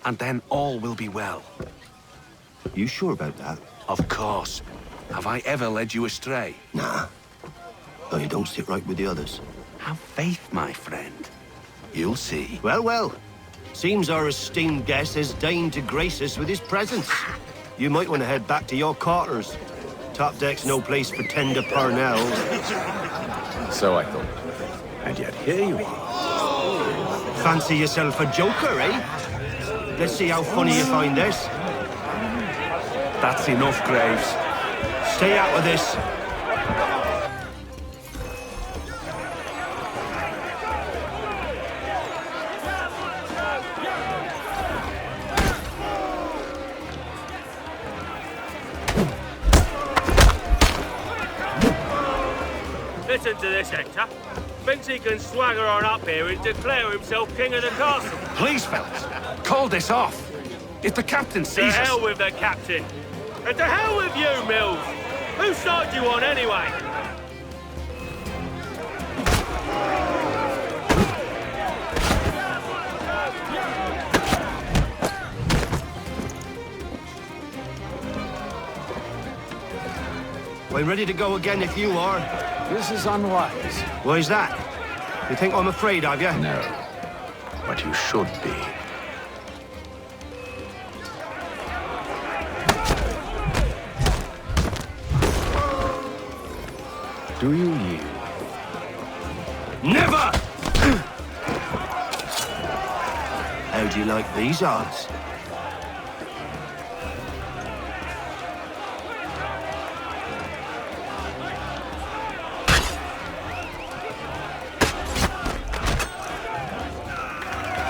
and then all will be well. You sure about that? Of course. Have I ever led you astray? Nah. Though you don't sit right with the others. Have faith, my friend. You'll see. Well, well. Seems our esteemed guest has deigned to grace us with his presence. You might want to head back to your quarters. Top deck's no place for tender parnells. So I thought. And yet here you are. Fancy yourself a joker, eh? Let's see how funny you find this. That's enough, Graves. Stay out of this. Listen to this, Hector. Thinks he can swagger on up here and declare himself king of the castle. Please, fellas, call this off. If the captain To sees hell us... with the captain. And to hell with you, Mills. Whose side you on, anyway? We're ready to go again if you are. This is unwise. Why's that? You think I'm afraid of you? No. But you should be. Do you yield? Never! How do you like these odds?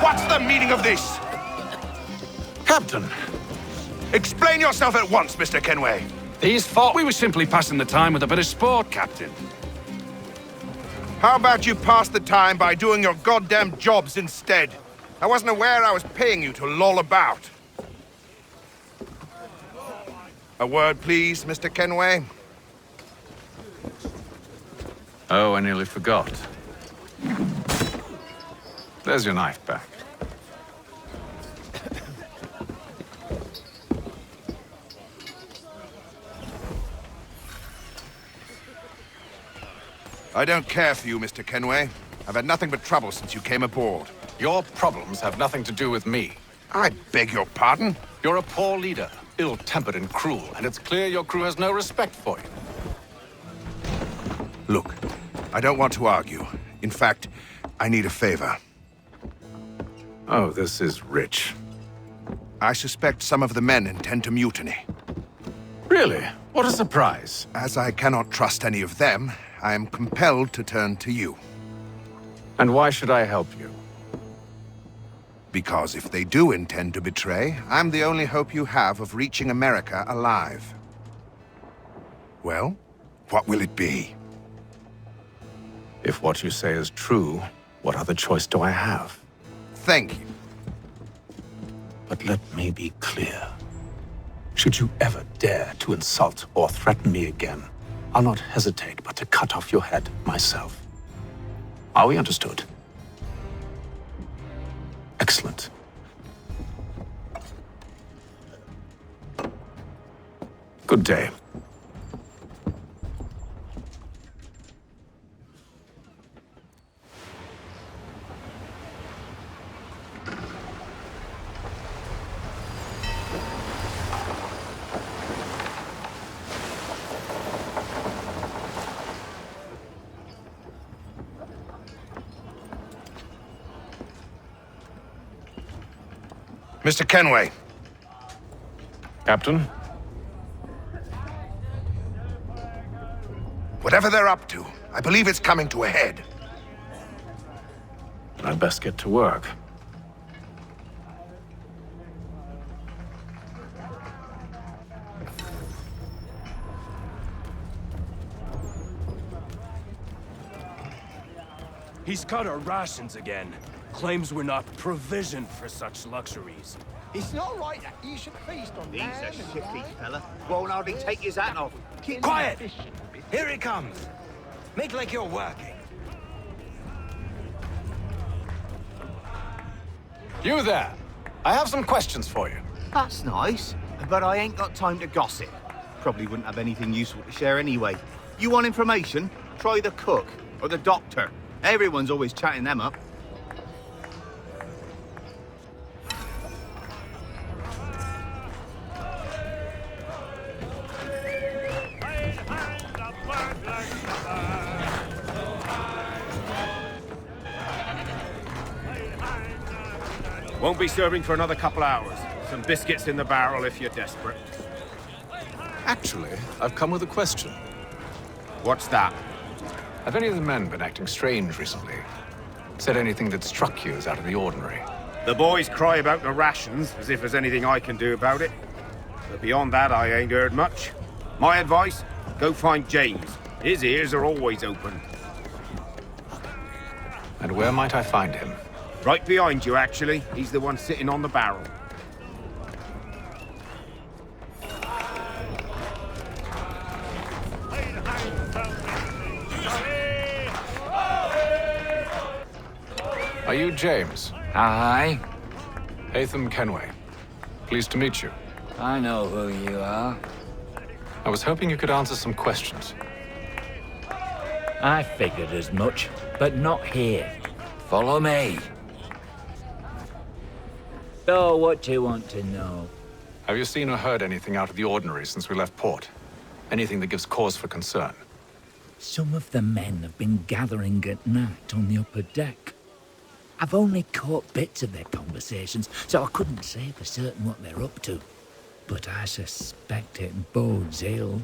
What's the meaning of this? Captain, Explain yourself at once, Mr. Kenway. these thought we were simply passing the time with a bit of sport, Captain. How about you pass the time by doing your goddamn jobs instead? I wasn't aware I was paying you to loll about. A word, please, Mr. Kenway. Oh, I nearly forgot. There's your knife back. I don't care for you, Mr. Kenway. I've had nothing but trouble since you came aboard. Your problems have nothing to do with me. I beg your pardon? You're a poor leader, ill-tempered and cruel, and it's clear your crew has no respect for you. Look, I don't want to argue. In fact, I need a favor. Oh, this is rich. I suspect some of the men intend to mutiny. Really? What a surprise. As I cannot trust any of them, I am compelled to turn to you. And why should I help you? Because if they do intend to betray, I'm the only hope you have of reaching America alive. Well, what will it be? If what you say is true, what other choice do I have? Thank you. But let me be clear. Should you ever dare to insult or threaten me again, I'll not hesitate but to cut off your head myself. Are we understood? Excellent. Good day. Mr. Kenway. Captain? Whatever they're up to, I believe it's coming to a head. I'd best get to work. He's cut our rations again. Claims we're not provisioned for such luxuries. It's not right that you should feast on He's man a and shifty wine. fella. Won't hardly take his hat off. Quiet! Here he comes. Make like you're working. You there! I have some questions for you. That's nice, but I ain't got time to gossip. Probably wouldn't have anything useful to share anyway. You want information? Try the cook or the doctor. Everyone's always chatting them up. Won't be serving for another couple hours. Some biscuits in the barrel if you're desperate. Actually, I've come with a question. What's that? Have any of the men been acting strange recently? Said anything that struck you as out of the ordinary? The boys cry about the rations, as if there's anything I can do about it. But beyond that, I ain't heard much. My advice? Go find James. His ears are always open. And where might I find him? Right behind you, actually. He's the one sitting on the barrel. Are you James? Hi. Hatham Kenway. Pleased to meet you. I know who you are. I was hoping you could answer some questions. I figured as much, but not here. Follow me. So, what do you want to know? Have you seen or heard anything out of the ordinary since we left port? Anything that gives cause for concern? Some of the men have been gathering at night on the upper deck. I've only caught bits of their conversations, so I couldn't say for certain what they're up to. But I suspect it bodes ill.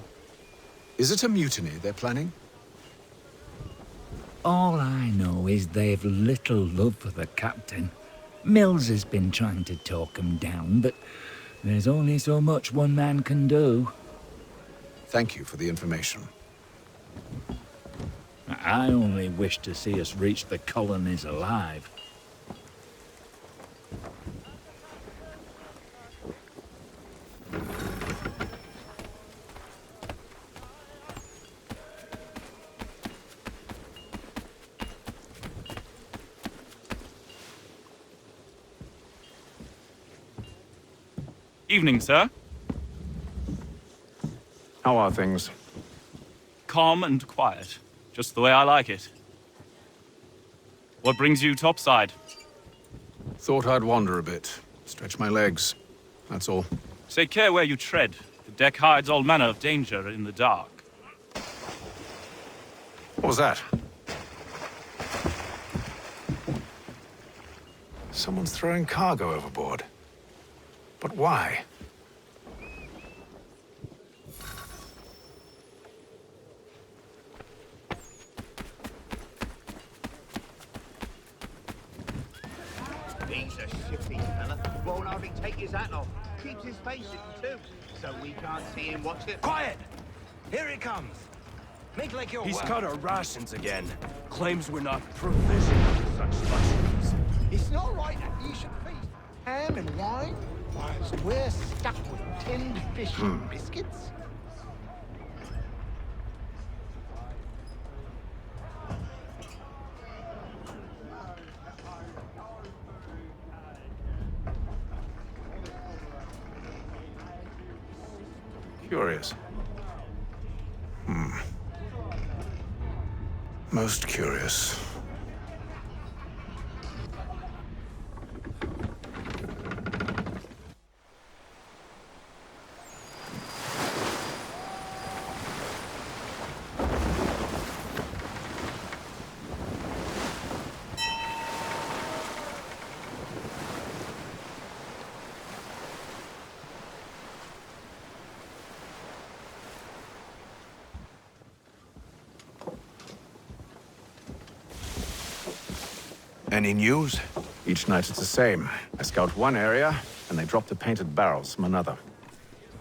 Is it a mutiny they're planning? All I know is they've little love for the captain. Mills has been trying to talk him down, but there's only so much one man can do. Thank you for the information. I only wish to see us reach the colonies alive. Evening, sir. How are things? Calm and quiet. Just the way I like it. What brings you topside? Thought I'd wander a bit. Stretch my legs. That's all. Take care where you tread. The deck hides all manner of danger in the dark. What was that? Someone's throwing cargo overboard. But why? He's a shifty fella. Won't hardly take his hat off. Keeps his face hidden too, so we can't see him watch it. Quiet! Here he comes. Make like you're He's well. cut our rations again. Claims we're not provisioned for such luxuries. It's not right that you should feast ham and wine whilst we're stuck with tinned fish and biscuits. Curious. Most curious. Any news? Each night it's the same. I scout one area, and they drop the painted barrels from another.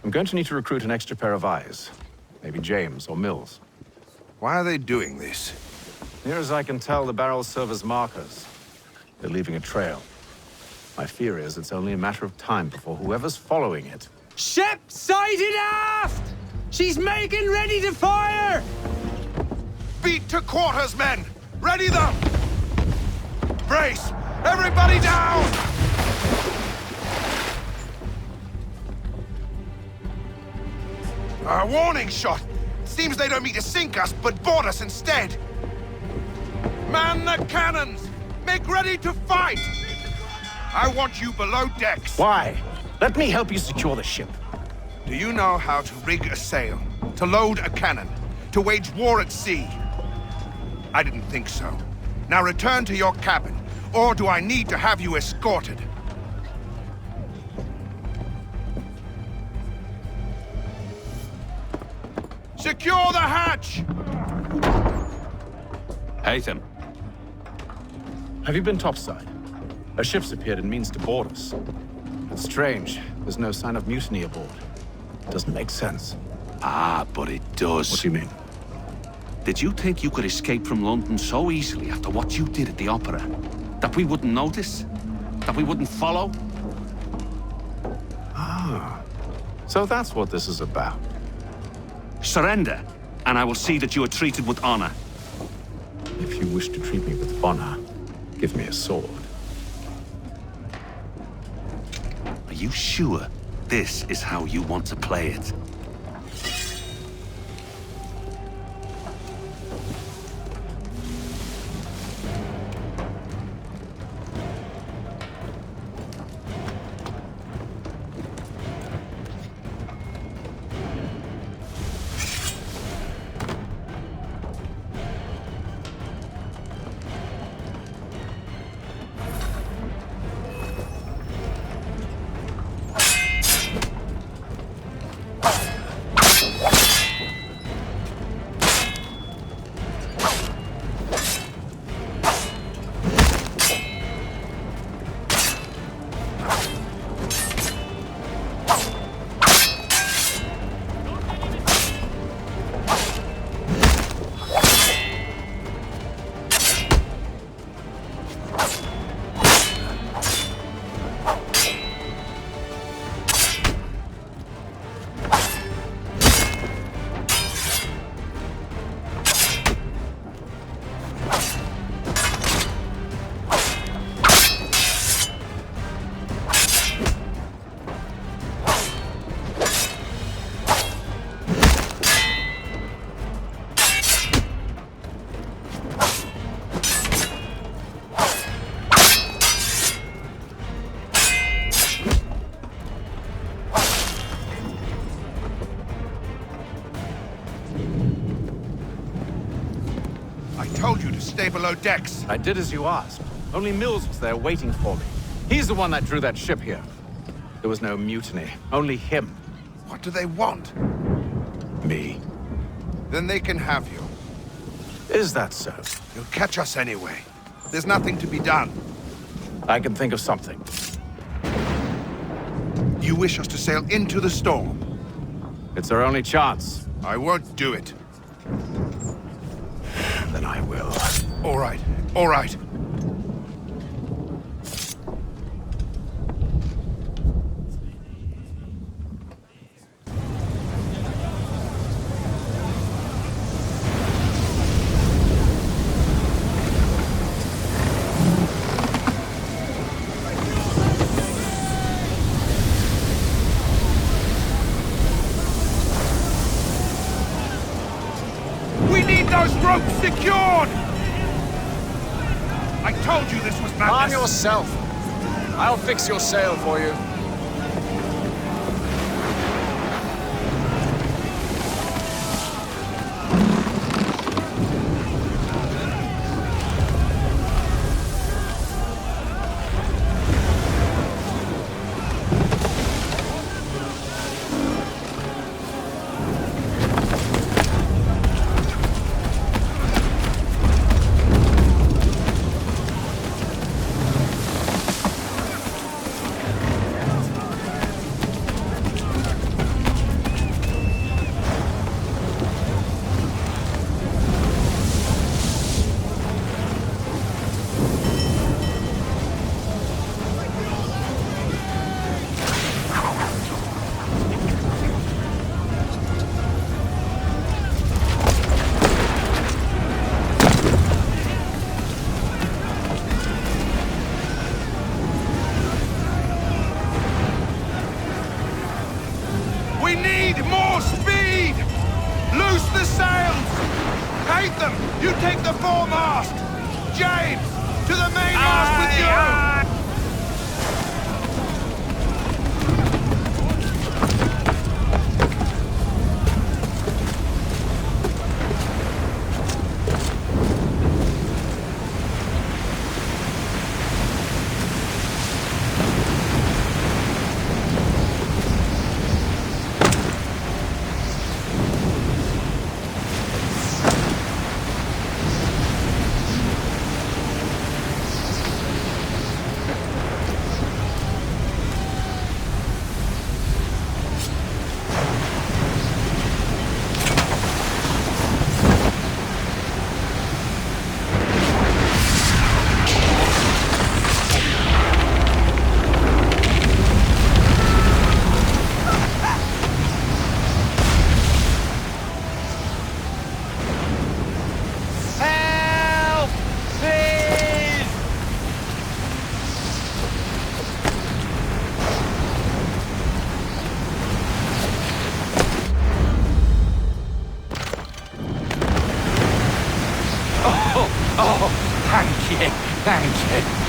I'm going to need to recruit an extra pair of eyes. Maybe James or Mills. Why are they doing this? Near as I can tell, the barrels serve as markers. They're leaving a trail. My fear is it's only a matter of time before whoever's following it... Ship sighted aft! She's making ready to fire! Beat to quarters, men! Ready them! Brace! Everybody down! A warning shot! Seems they don't mean to sink us, but board us instead! Man the cannons! Make ready to fight! I want you below decks. Why? Let me help you secure the ship. Do you know how to rig a sail? To load a cannon? To wage war at sea? I didn't think so. Now return to your cabin, or do I need to have you escorted? Secure the hatch! Haytham. Have you been topside? A ship's appeared and means to board us. It's strange. There's no sign of mutiny aboard. Doesn't make sense. Ah, but it does. What do you mean? Did you think you could escape from London so easily after what you did at the opera? That we wouldn't notice? That we wouldn't follow? Ah. So that's what this is about. Surrender, and I will see that you are treated with honor. If you wish to treat me with honor, give me a sword. Are you sure this is how you want to play it? Stay below decks. I did as you asked. Only Mills was there waiting for me. He's the one that drew that ship here. There was no mutiny, only him. What do they want? Me. Then they can have you. Is that so? You'll catch us anyway. There's nothing to be done. I can think of something. You wish us to sail into the storm? It's our only chance. I won't do it. Then I will. All right, all right. We need those ropes secured! I told you this was madness. Calm yourself. I'll fix your sail for you. We need more speed! Loose the sails! Hate them! You take the foremast! James! To the mainmast with you! Thank you.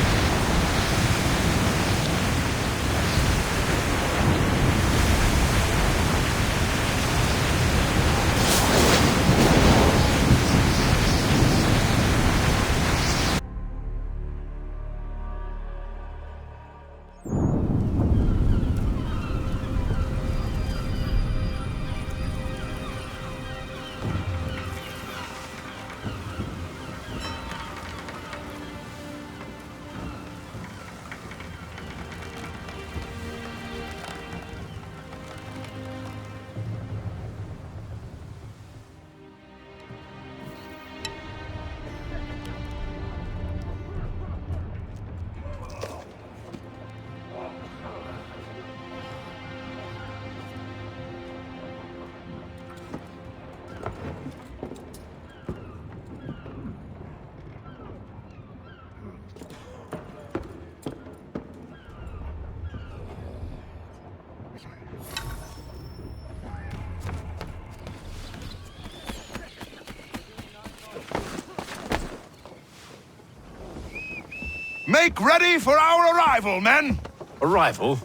Make ready for our arrival, men! Arrival?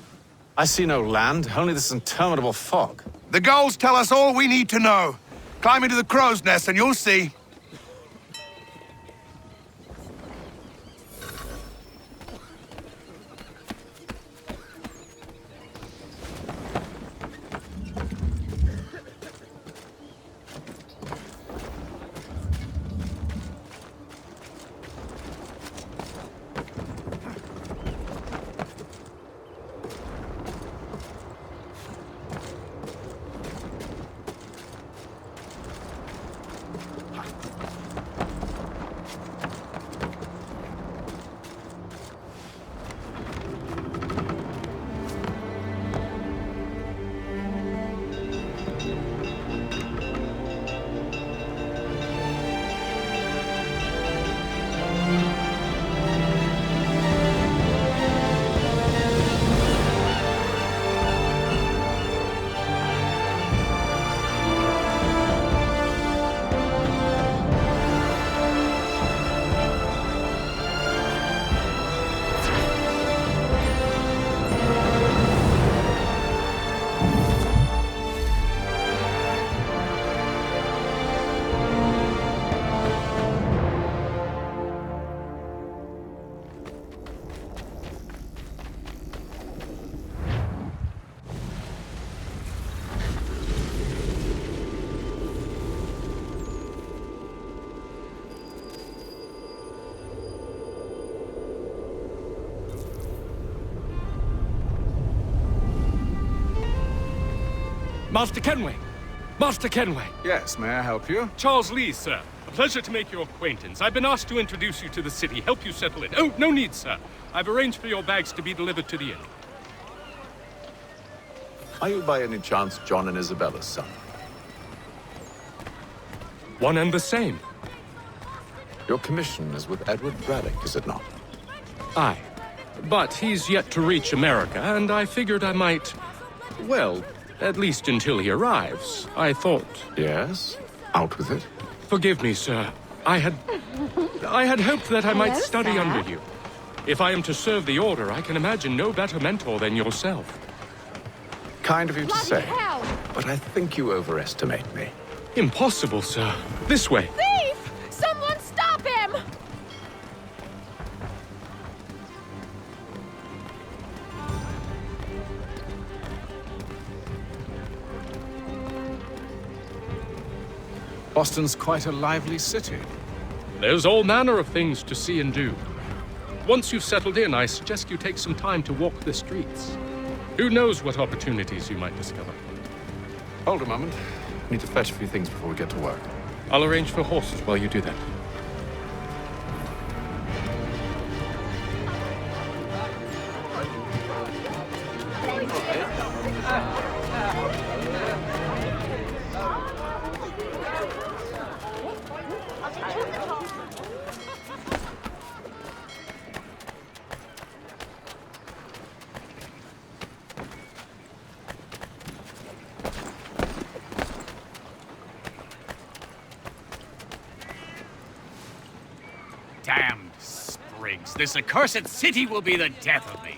I see no land, only this interminable fog. The gulls tell us all we need to know. Climb into the crow's nest and you'll see. Master Kenway! Master Kenway! Yes, may I help you? Charles Lee, sir. A pleasure to make your acquaintance. I've been asked to introduce you to the city, help you settle it. Oh, no need, sir. I've arranged for your bags to be delivered to the inn. Are you by any chance John and Isabella's son? One and the same. Your commission is with Edward Braddock, is it not? Aye. But he's yet to reach America, and I figured I might, well, At least until he arrives. I thought... Yes? Out with it. Forgive me, sir. I had hoped that I might Hello, study sir. under you. If I am to serve the Order, I can imagine no better mentor than yourself. Kind of you to Bloody say, hell! but I think you overestimate me. Impossible, sir. This way. Thief! Someone stop him! Boston's quite a lively city. There's all manner of things to see and do. Once you've settled in, I suggest you take some time to walk the streets. Who knows what opportunities you might discover. Hold a moment. I need to fetch a few things before we get to work. I'll arrange for horses while you do that. Damned sprigs. This accursed city will be the death of me.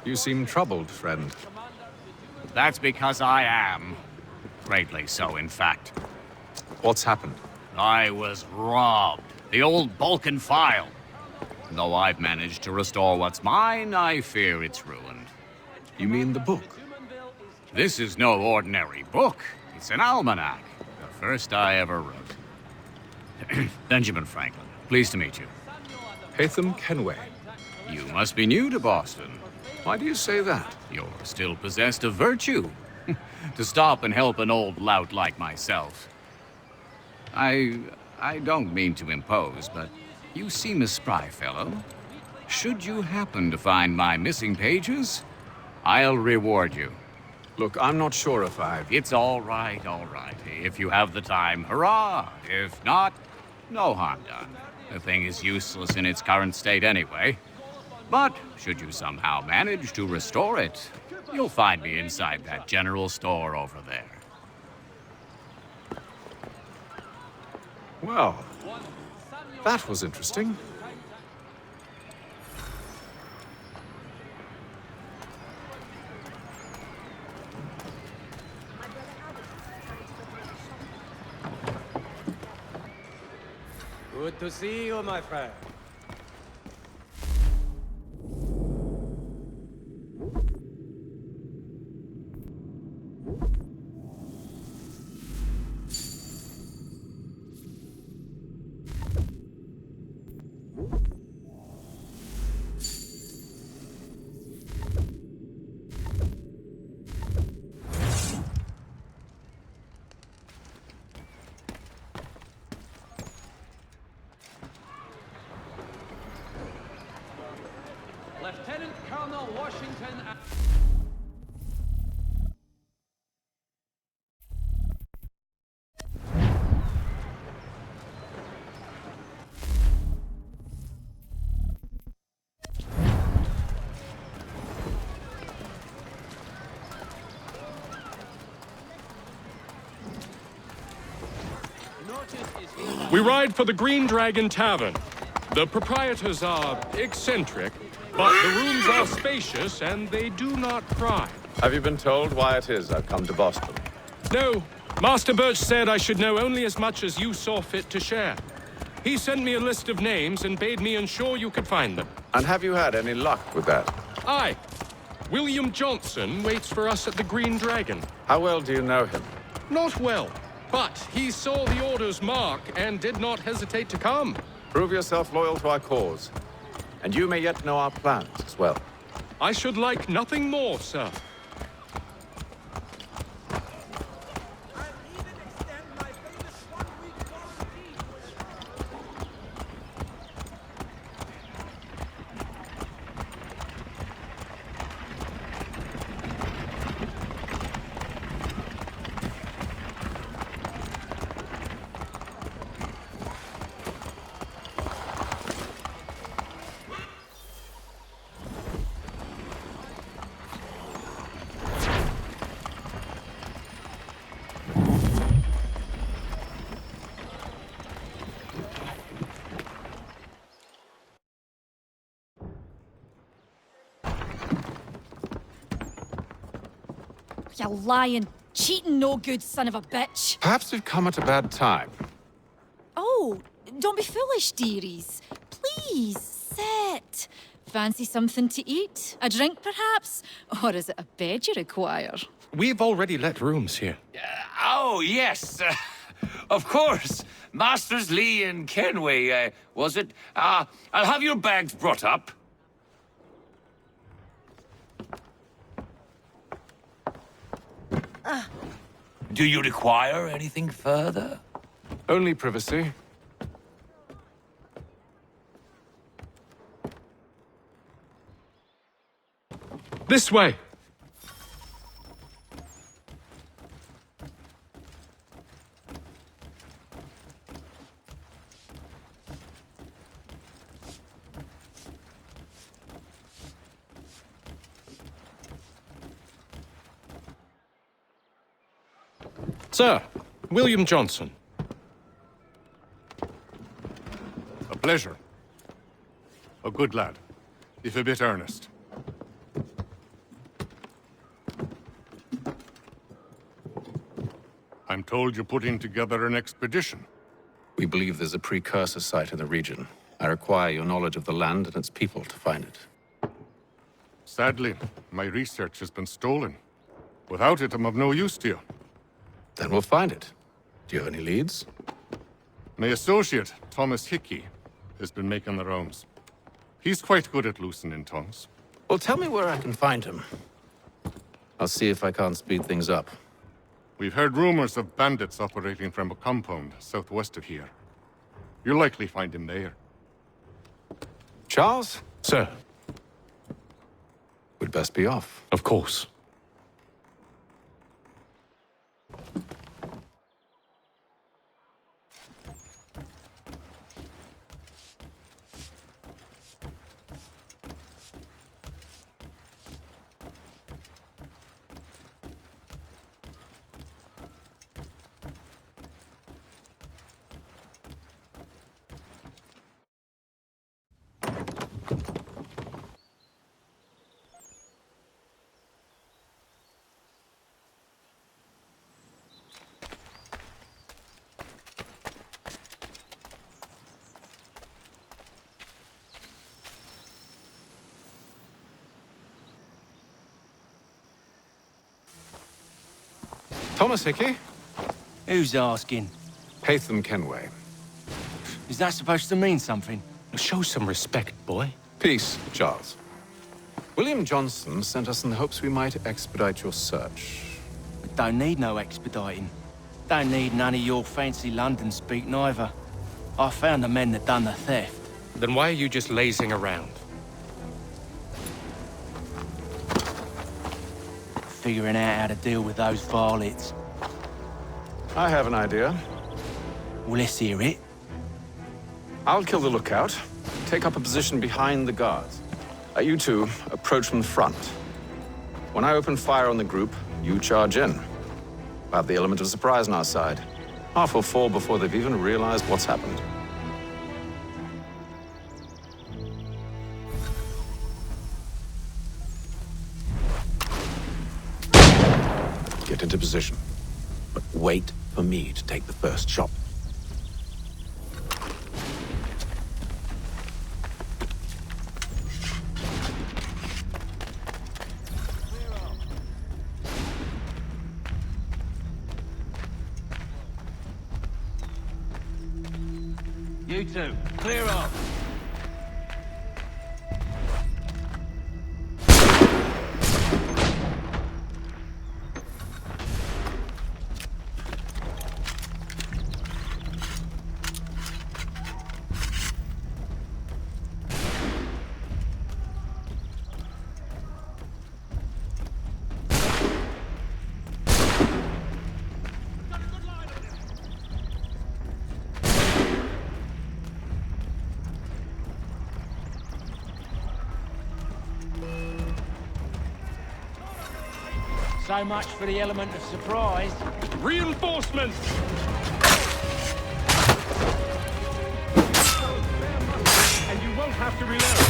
You seem troubled, friend. That's because I am. Greatly so, in fact. What's happened? I was robbed. The old Balkan file. Though I've managed to restore what's mine, I fear it's ruined. You mean the book? This is no ordinary book. It's an almanac. The first I ever wrote. Benjamin Franklin. Pleased to meet you. Haytham Kenway. You must be new to Boston. Why do you say that? You're still possessed of virtue. To stop and help an old lout like myself. I don't mean to impose, but you seem a spry fellow. Should you happen to find my missing pages, I'll reward you. Look, I'm not sure if It's all right, all right. If you have the time, hurrah! If not, no harm done. The thing is useless in its current state anyway. But should you somehow manage to restore it, you'll find me inside that general store over there. Well, that was interesting. Good to see you, my friend. Lieutenant Colonel Washington. We ride for the Green Dragon Tavern. The proprietors are eccentric, but the rooms are spacious and they do not pry. Have you been told why it is I've come to Boston? No. Master Birch said I should know only as much as you saw fit to share. He sent me a list of names and bade me ensure you could find them. And have you had any luck with that? Aye. William Johnson waits for us at the Green Dragon. How well do you know him? Not well, but he saw the Order's mark and did not hesitate to come. Prove yourself loyal to our cause. And you may yet know our plans as well. I should like nothing more, sir. You lying, cheating, no good son of a bitch. Perhaps we've come at a bad time. Oh, don't be foolish, dearies. Please, sit. Fancy something to eat? A drink, perhaps? Or is it a bed you require? We've already let rooms here. Oh, yes. Of course. Masters Lee and Kenway, was it? I'll have your bags brought up. Do you require anything further? Only privacy. This way! Sir, William Johnson. A pleasure. A good lad, if a bit earnest. I'm told you're putting together an expedition. We believe there's a precursor site in the region. I require your knowledge of the land and its people to find it. Sadly, my research has been stolen. Without it, I'm of no use to you. Then we'll find it. Do you have any leads? My associate, Thomas Hickey, has been making the rounds. He's quite good at loosening tongues. Well, tell me where I can find him. I'll see if I can't speed things up. We've heard rumors of bandits operating from a compound southwest of here. You'll likely find him there. Charles? Sir. We'd best be off. Of course. Thomas Hickey? Who's asking? Haytham Kenway. Is that supposed to mean something? Show some respect, boy. Peace, Charles. William Johnson sent us in the hopes we might expedite your search. We don't need no expediting. Don't need none of your fancy London speak neither. I found the men that done the theft. Then why are you just lazing around? Figuring out how to deal with those varlets. I have an idea. Well, let's hear it. I'll kill the lookout. Take up a position behind the guards. You two approach from the front. When I open fire on the group, you charge in. We'll have the element of surprise on our side. Half will fall before they've even realized what's happened. Get into position. But wait for me to take the first shot. You two, clear up. So much for the element of surprise. Reinforcements! And you won't have to reload.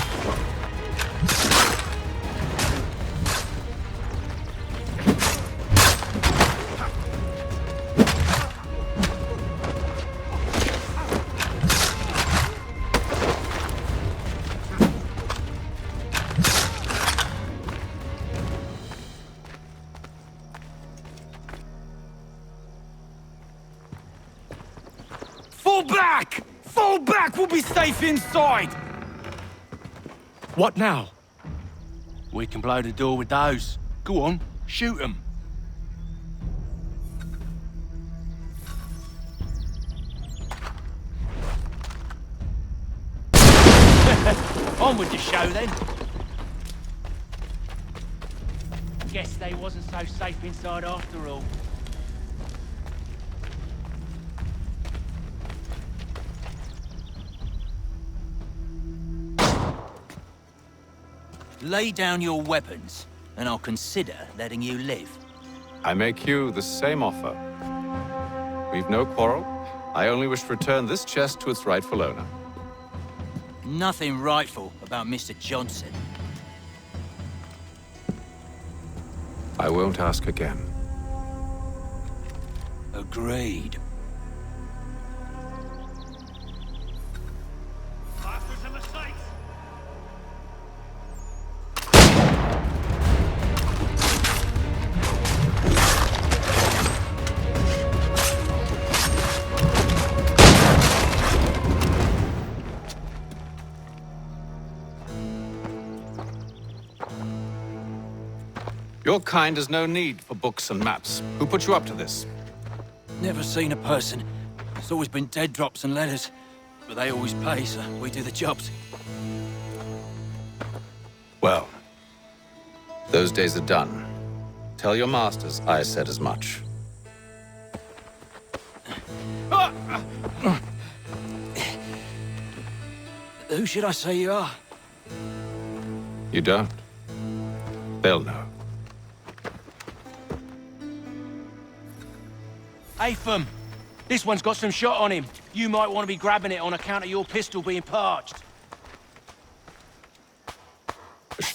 Fall back! Fall back! We'll be safe inside! What now? We can blow the door with those. Go on, shoot them. On with the show then. Guess they wasn't so safe inside after all. Lay down your weapons, and I'll consider letting you live. I make you the same offer. We've no quarrel. I only wish to return this chest to its rightful owner. Nothing rightful about Mr. Johnson. I won't ask again. Agreed. Your kind has no need for books and maps. Who put you up to this? Never seen a person. It's always been dead drops and letters. But they always pay, so we do the jobs. Well, those days are done. Tell your masters I said as much. Who should I say you are? You don't. They'll know. Atham, this one's got some shot on him. You might want to be grabbing it on account of your pistol being parched.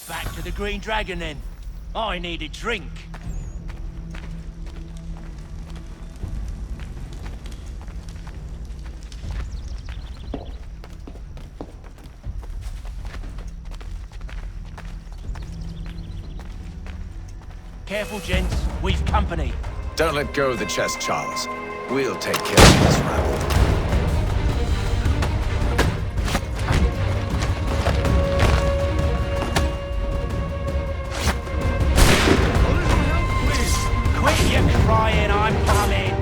Back to the Green Dragon then. I need a drink. Careful, gents. We've company. Don't let go of the chest, Charles. We'll take care of this rabble. Quit your crying, I'm coming!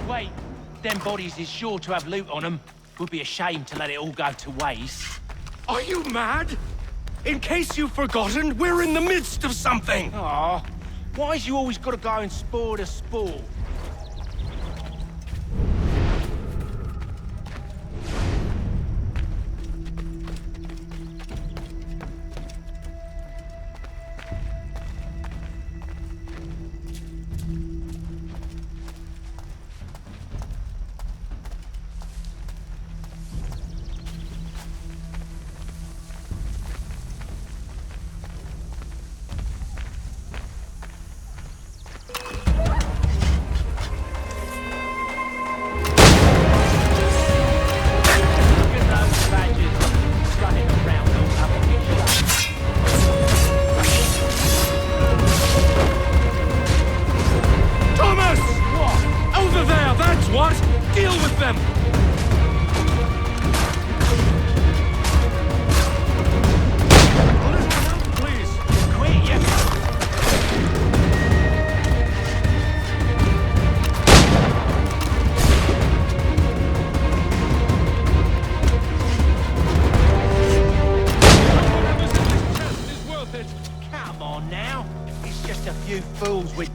Wait, them bodies is sure to have loot on them. Would be a shame to let it all go to waste. Are you mad? In case you've forgotten, we're in the midst of something! Aw, why's you always gotta go and spoil the sport?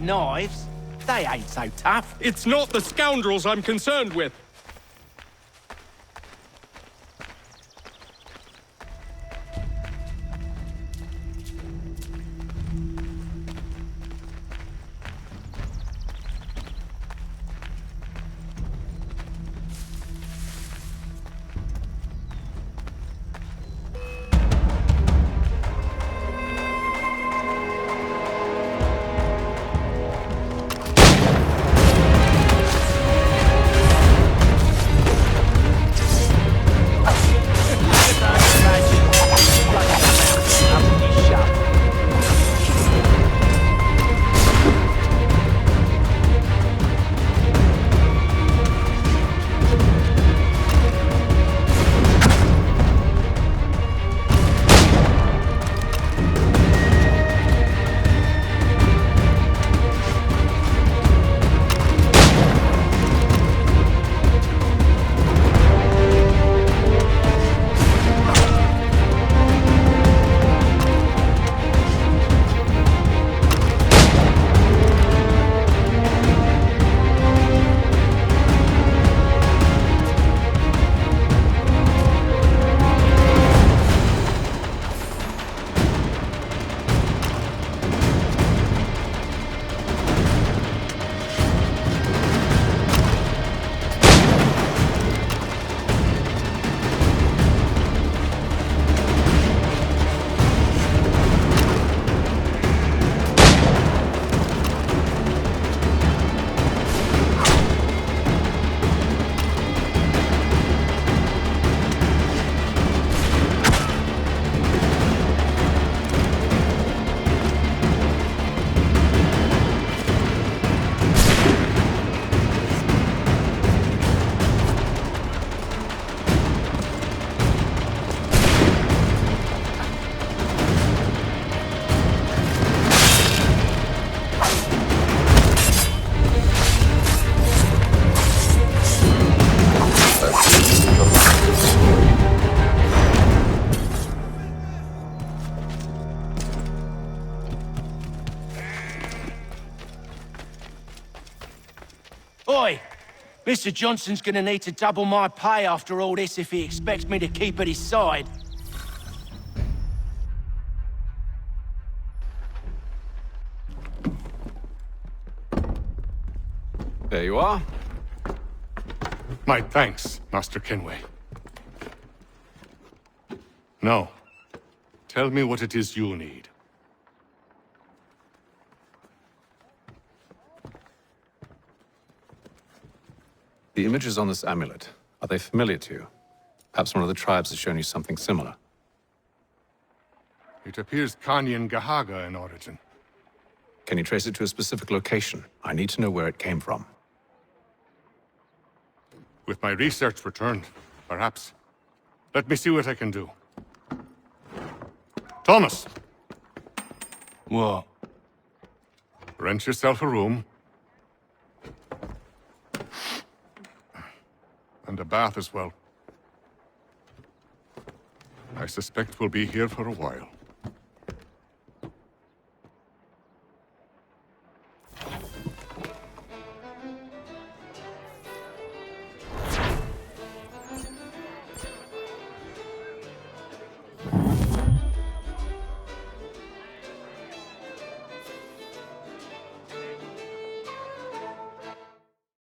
Knives? They ain't so tough. It's not the scoundrels I'm concerned with. Oi! Mr. Johnson's gonna need to double my pay after all this if he expects me to keep at his side. There you are. My thanks, Master Kenway. Now, tell me what it is you need. The images on this amulet, are they familiar to you? Perhaps one of the tribes has shown you something similar. It appears Kanyan Gahaga in origin. Can you trace it to a specific location? I need to know where it came from. With my research returned, perhaps. Let me see what I can do. Thomas! What? Rent yourself a room. And a bath as well. I suspect we'll be here for a while.